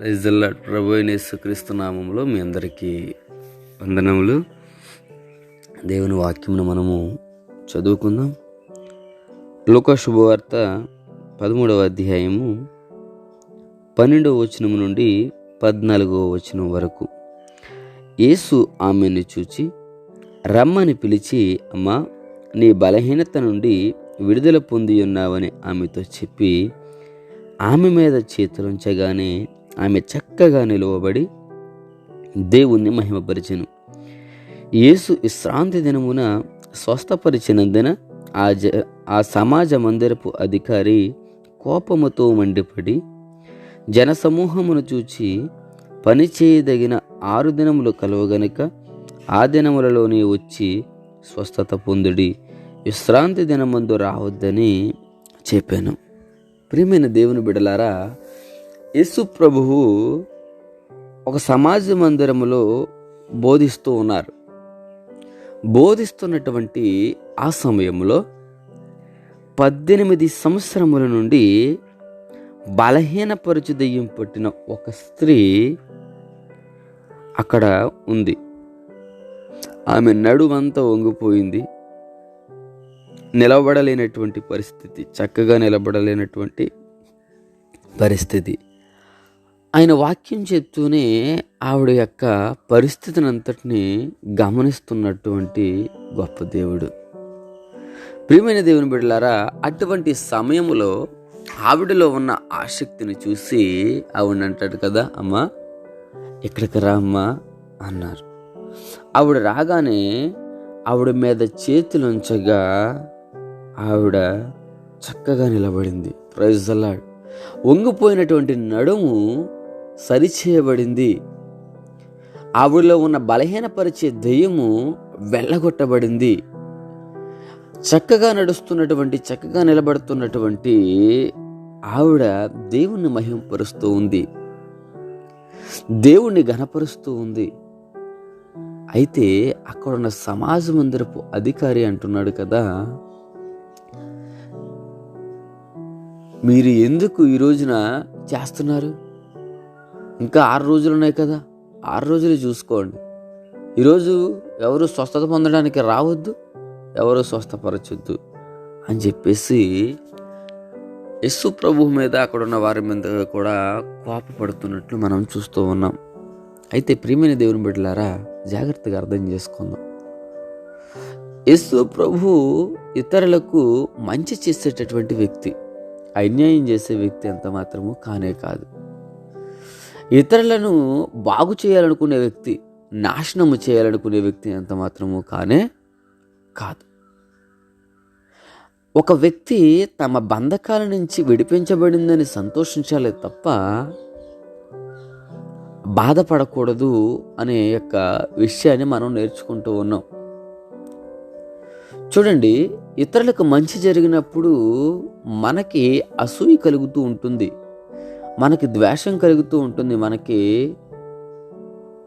Praise the lord. ప్రభు అయిన యేసుక్రీస్తు నామములో మీ అందరికీ వందనములు. దేవుని వాక్యమును మనము చదువుకుందాం. లూకా శుభవార్త 13వ అధ్యాయము 12వ వచనం నుండి 14వ వచనం వరకు. యేసు ఆమెను చూచి రమ్మని పిలిచి, అమ్మా, నీ బలహీనత నుండి విడుదల పొంది ఉన్నావని ఆమెతో చెప్పి ఆమె మీద చేతులుంచగానే ఆమె చక్కగా నిలువబడి దేవుణ్ణి మహిమపరిచెను. యేసు విశ్రాంతి దినమున స్వస్థపరిచినందున ఆ సమాజ మందిరపు అధికారి కోపముతో మండిపడి జనసమూహమును చూచి, పని చేయదగిన 6 దినములు కలవగనుక ఆ దినములలోనే వచ్చి స్వస్థత పొందుడి, విశ్రాంతి దినమందు రావద్దని చెప్పాను. ప్రియమైన దేవుని బిడ్డలారా, యేసు ప్రభువు ఒక సమాజ మందిరములో బోధిస్తూ ఉన్నారు. బోధిస్తున్నటువంటి ఆ సమయంలో 18 సంవత్సరముల నుండి బలహీనపరచు దెయ్యం పట్టిన ఒక స్త్రీ అక్కడ ఉంది. ఆమె నడుమంతా వంగిపోయింది. నిలబడలేనటువంటి పరిస్థితి, చక్కగా నిలబడలేనటువంటి పరిస్థితి. ఆయన వాక్యం చెప్తూనే ఆవిడ యొక్క పరిస్థితిని అంతటిని గమనిస్తున్నటువంటి గొప్ప దేవుడు. ప్రియమైన దేవుని బిడ్డలారా, అటువంటి సమయంలో ఆవిడలో ఉన్న ఆసక్తిని చూసి ఆవిడ అంటాడు కదా, అమ్మా ఇక్కడికి రా అమ్మా అన్నారు. ఆవిడ రాగానే ఆవిడ మీద చేతులు ఉంచగా ఆవిడ చక్కగా నిలబడింది. Praise the lord. వంగిపోయినటువంటి నడుము సరిచేయబడింది. ఆవిడలో ఉన్న బలహీనపరిచే దెయ్యము వెళ్ళగొట్టబడింది. చక్కగా నడుస్తున్నటువంటి, చక్కగా నిలబడుతున్నటువంటి ఆవిడ దేవుణ్ణి మహిమపరుస్తూ ఉంది, దేవుణ్ణి ఘనపరుస్తూ ఉంది. అయితే అక్కడున్న సమాజ మందిరపు అధికారి అంటున్నాడు కదా, మీరు ఎందుకు ఈ రోజున చేస్తున్నారు? ఇంకా 6 రోజులు ఉన్నాయి కదా, 6 రోజులు చూసుకోండి. ఈరోజు ఎవరు స్వస్థత పొందడానికి రావద్దు, ఎవరు స్వస్థపరచొద్దు అని చెప్పేసి యేసు ప్రభు మీద, అక్కడున్న వారి మీద కూడా కోపపడుతున్నట్లు మనం చూస్తూ ఉన్నాం. అయితే ప్రియమైన దేవుని బిడ్డలారా, జాగ్రత్తగా అర్థం చేసుకుందాం. యేసు ప్రభు ఇతరులకు మంచి చేసేటటువంటి వ్యక్తి, అన్యాయం చేసే వ్యక్తి ఎంత మాత్రము కానే కాదు. ఇతరులను బాగు చేయాలనుకునే వ్యక్తి, నాశనము చేయాలనుకునే వ్యక్తి ఎంత మాత్రము కానే కాదు. ఒక వ్యక్తి తమ బంధకాల నుంచి విడిపించబడిందని సంతోషించాలి తప్ప బాధపడకూడదు అనే యొక్క విషయాన్ని మనం నేర్చుకుంటూ ఉన్నాం. చూడండి, ఇతరులకు మంచి జరిగినప్పుడు మనకి అసూయ కలుగుతూ ఉంటుంది, మనకి ద్వేషం కలుగుతూ ఉంటుంది, మనకి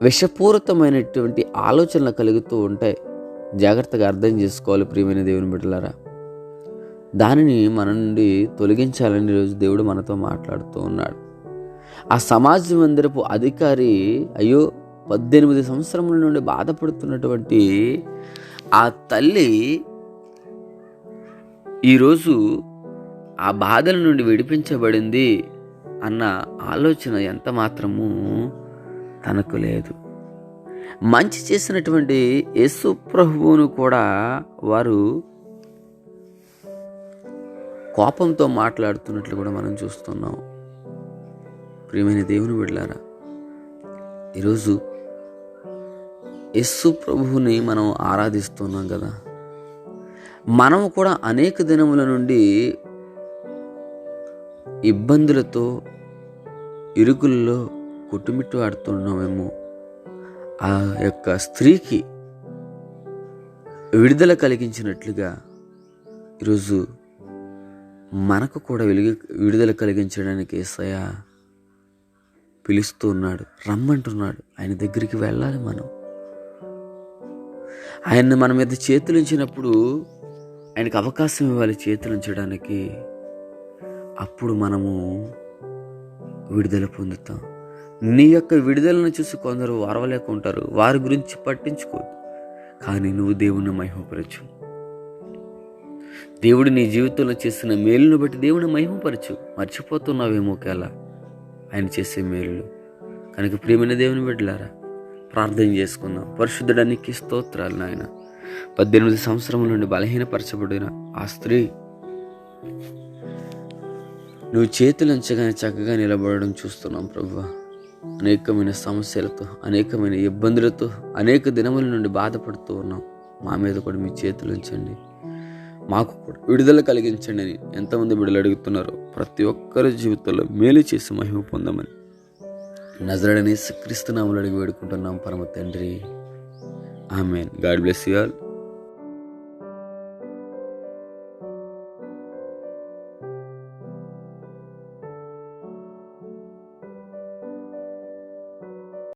విషపూరితమైనటువంటి ఆలోచనలు కలుగుతూ ఉంటాయి. జాగ్రత్తగా అర్థం చేసుకోవాలి ప్రియమైన దేవుని బిడ్డలారా. దానిని మన నుండి తొలగించాలని ఈరోజు దేవుడు మనతో మాట్లాడుతూ ఉన్నాడు. ఆ సమాజ మందిరపు అధికారి, అయ్యో 18 సంవత్సరముల నుండి బాధపడుతున్నటువంటి ఆ తల్లి ఈరోజు ఆ బాధల నుండి విడిపించబడింది అన్న ఆలోచన ఎంత మాత్రము తనకు లేదు. మంచి చేసినటువంటి యేసు ప్రభువును కూడా వారు కోపంతో మాట్లాడుతున్నట్లు కూడా మనం చూస్తున్నాం. ప్రియమైన దేవుని బిడ్డలారా, ఈరోజు యేసు ప్రభువుని మనం ఆరాధిస్తున్నాం కదా, మనము కూడా అనేక దినముల నుండి ఇబ్బందులతో, ఇరుకుల్లో కొట్టుమిట్టు ఆడుతున్నామేమో. ఆ యొక్క స్త్రీకి విడుదల కలిగించినట్లుగా ఈరోజు మనకు కూడా విడుదల కలిగించడానికి యేసయ్య పిలుస్తూ ఉన్నాడు, రమ్మంటున్నాడు. ఆయన దగ్గరికి వెళ్ళాలి మనం. ఆయన్ని మన మీద చేతులు ఉంచినప్పుడు ఆయనకు అవకాశం ఇవ్వాలి చేతులు ఉంచడానికి. అప్పుడు మనము విడుదల పొందుతాం. నీ యొక్క విడుదలను చూసి కొందరు వారవలేకుంటారు, వారి గురించి పట్టించుకోదు. కానీ నువ్వు దేవుని మహిమపరచు. దేవుడు నీ జీవితంలో చేసిన మేలును బట్టి దేవుని మహిమపరచు. మర్చిపోతున్నావేమో ఒకేలా ఆయన చేసే మేలులు. కనుక ప్రియమైన దేవుని బిడ్డలారా, ప్రార్థన చేసుకుందాం. పరిశుద్ధుడానికి స్తోత్రాలు నాయన. 18 సంవత్సరముల నుండి బలహీనపరచబడిన ఆ స్త్రీ నువ్వు చేతులంచగానే చక్కగా నిలబడడం చూస్తున్నాం ప్రభువా. అనేకమైన సమస్యలతో, అనేకమైన ఇబ్బందులతో, అనేక దినముల నుండి బాధపడుతూ ఉన్నాం. మా మీద కూడా మీ చేతులు ఉంచండి, మాకు కూడా విడుదల కలిగించండి అని ఎంతమంది బిడ్డలు అడుగుతున్నారో ప్రతి ఒక్కరి జీవితంలో మేలు చేసి మహిమ పొందమని నజరేయుడైన యేసుక్రీస్తు నామములో అడిగి వేడుకుంటున్నాం పరమ తండ్రి. Amen. God bless you all.